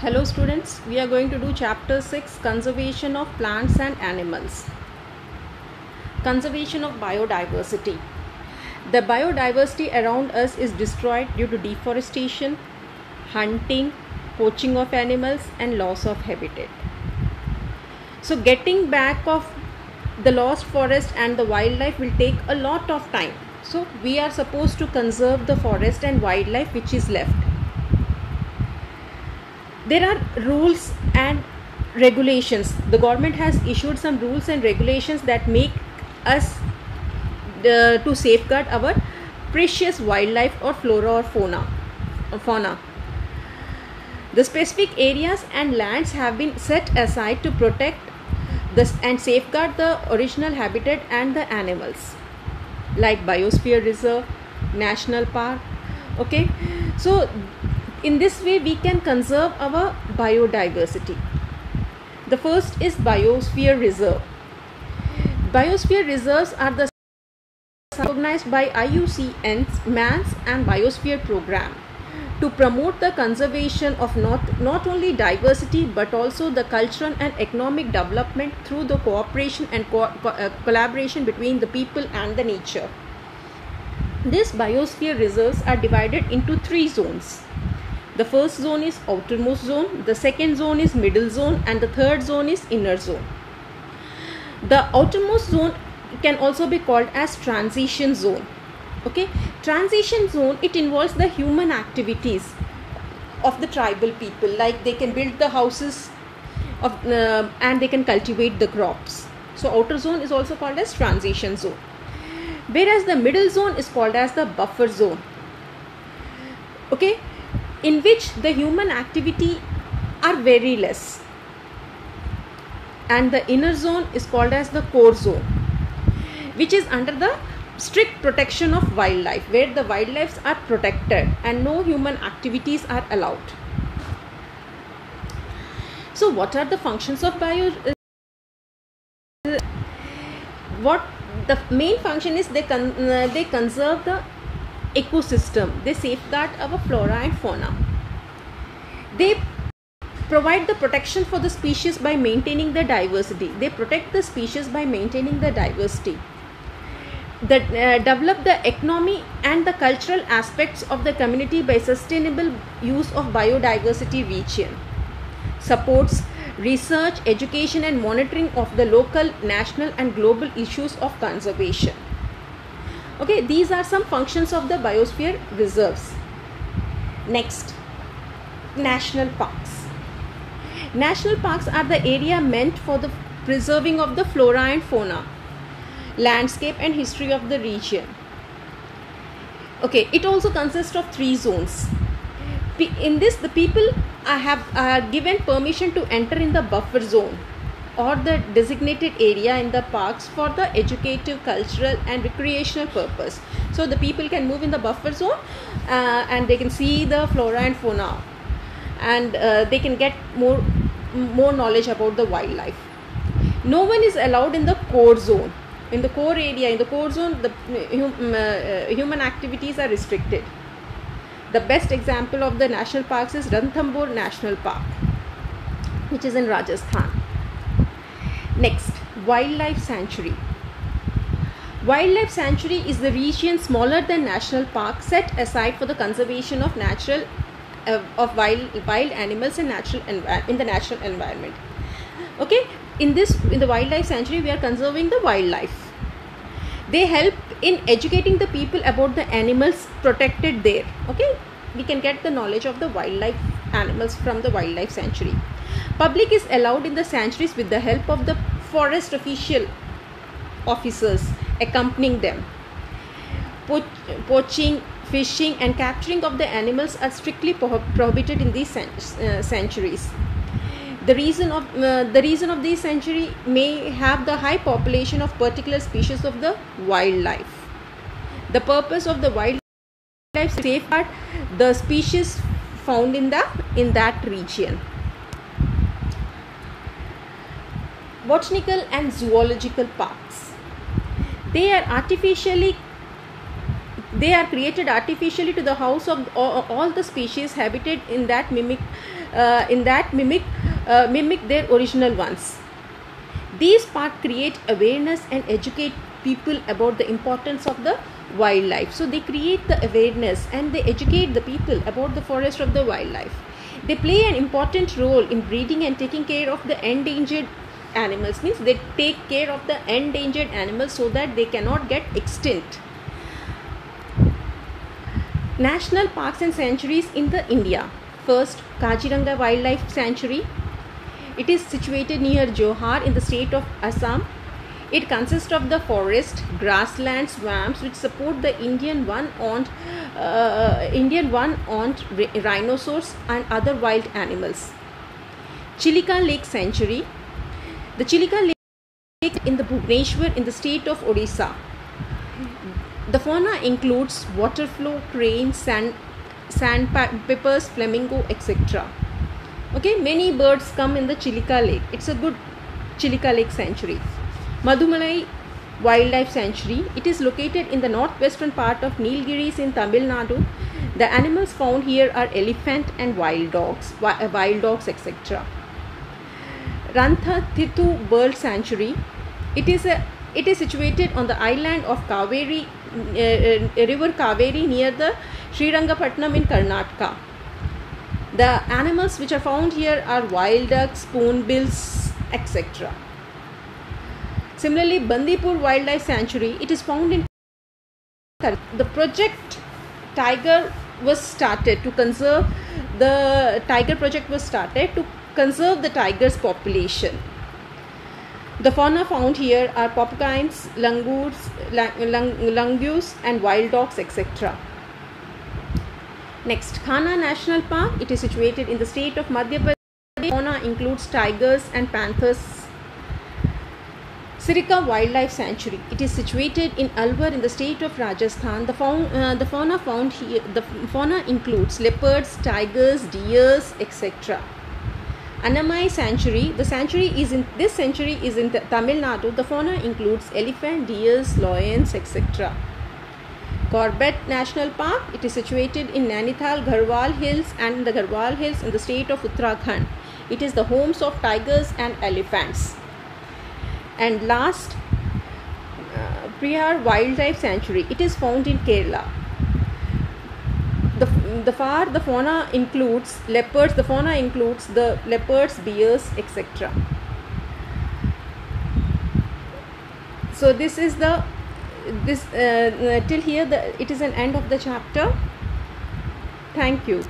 Hello students, we are going to do chapter 6, conservation of plants and animals. Conservation of biodiversity. The biodiversity around us is destroyed due to deforestation, hunting, poaching of animals and loss of habitat. So getting back of the lost forest and the wildlife will take a lot of time. So we are supposed to conserve the forest and wildlife which is left. There are rules and regulations. The government has issued some rules and regulations that make us to safeguard our precious wildlife or flora or fauna. The specific areas and lands have been set aside to protect this and safeguard the original habitat and the animals, like biosphere reserve, national park. Okay, so in this way we can conserve our biodiversity. The first is biosphere reserve. Biosphere reserves are the recognized by IUCN's MANS and Biosphere Program to promote the conservation of not only diversity but also the cultural and economic development through the cooperation and collaboration between the people and the nature. These biosphere reserves are divided into 3 zones. The first zone is outermost zone, the second zone is middle zone, and the third zone is inner zone. The outermost zone can also be called as transition zone. Okay, transition zone, it involves the human activities of the tribal people, like they can build the houses of and they can cultivate the crops. So outer zone is also called as transition zone, whereas the middle zone is called as the buffer zone. Okay, in which the human activity are very less, and the inner zone is called as the core zone, which is under the strict protection of wildlife, where the wildlife are protected and no human activities are allowed. So what are the functions of what the main function is? They conserve the ecosystem, they safeguard our flora and fauna, they provide the protection for the species by maintaining the diversity, they protect the species by maintaining the diversity, that develop the economy and the cultural aspects of the community by sustainable use of biodiversity region, supports research, education and monitoring of the local, national and global issues of conservation. Okay, these are some functions of the biosphere reserves. Next, national parks. National parks are the area meant for the preserving of the flora and fauna, landscape and history of the region. Okay, it also consists of 3 zones. In this, the people are given permission to enter in the buffer zone or the designated area in the parks for the educative, cultural and recreational purpose. So the people can move in the buffer zone and they can see the flora and fauna, and they can get more knowledge about the wildlife. No one is allowed in the core zone. In the core area, in the core zone, the human activities are restricted. The best example of the national parks is Ranthambore National Park, which is in Rajasthan. Next, wildlife sanctuary. Wildlife sanctuary is the region smaller than national park set aside for the conservation of wild animals and in the natural environment. Okay, in the wildlife sanctuary we are conserving the wildlife. They help in educating the people about the animals protected there. Okay, we can get the knowledge of the wildlife animals from the wildlife sanctuary. Public is allowed in the sanctuaries with the help of the forest officers accompanying them. Poaching, fishing and capturing of the animals are strictly prohibited in these sanctuaries. The reason of these sanctuary may have the high population of particular species of the wildlife. The purpose of the wildlife is to safeguard the species found in that region. Botanical and zoological parks. They are created artificially to the house of all the species habitat in that mimic mimic their original ones. These parks create awareness and educate people about the importance of the wildlife. So they create the awareness and they educate the people about the forest of the wildlife. They play an important role in breeding and taking care of the endangered animals. Means they take care of the endangered animals so that they cannot get extinct. National parks and sanctuaries in the India. First, Kaziranga Wildlife Sanctuary. It is situated near Johar in the state of Assam. It consists of the forest, grassland, swamps which support the Indian one-horned rhinoceros and other wild animals. Chilika Lake Sanctuary. The Chilika Lake in the Bhubaneswar in the state of Odisha. The fauna includes water flow, cranes, sandpipers, flamingo, etc. Okay, many birds come in the Chilika Lake. It's a good Chilika Lake Sanctuary. Madumalai Wildlife Sanctuary. It is located in the northwestern part of Nilgiris in Tamil Nadu. The animals found here are elephant and wild dogs, etc. Rantha Thitu Bird Sanctuary. It is situated on the island of Kaveri, river Kaveri near the Srirangapatnam in Karnataka. The animals which are found here are wild ducks, spoonbills, etc. Similarly, Bandipur Wildlife Sanctuary, it is found in the project Tiger was started to conserve the tiger project was started to conserve the tiger's population. The fauna found here are porcupines, langurs and wild dogs, etc. Next, Kanha National Park. It is situated in the state of Madhya Pradesh. Fauna includes tigers and panthers. Sirika Wildlife Sanctuary. It is situated in Alwar in the state of Rajasthan. The fauna found here, the fauna includes leopards, tigers, deers, etc. Annamai Sanctuary. This sanctuary is in Tamil Nadu. The fauna includes elephant, deers, lions, etc. Corbett National Park. It is situated in Nainital, Garhwal Hills and the Garhwal Hills in the state of Uttarakhand. It is the homes of tigers and elephants. And last, Priyar Wildlife Sanctuary. It is found in Kerala. The fauna includes leopards. The fauna includes the leopards, bears, etc. So this is till here it is an end of the chapter. Thank you.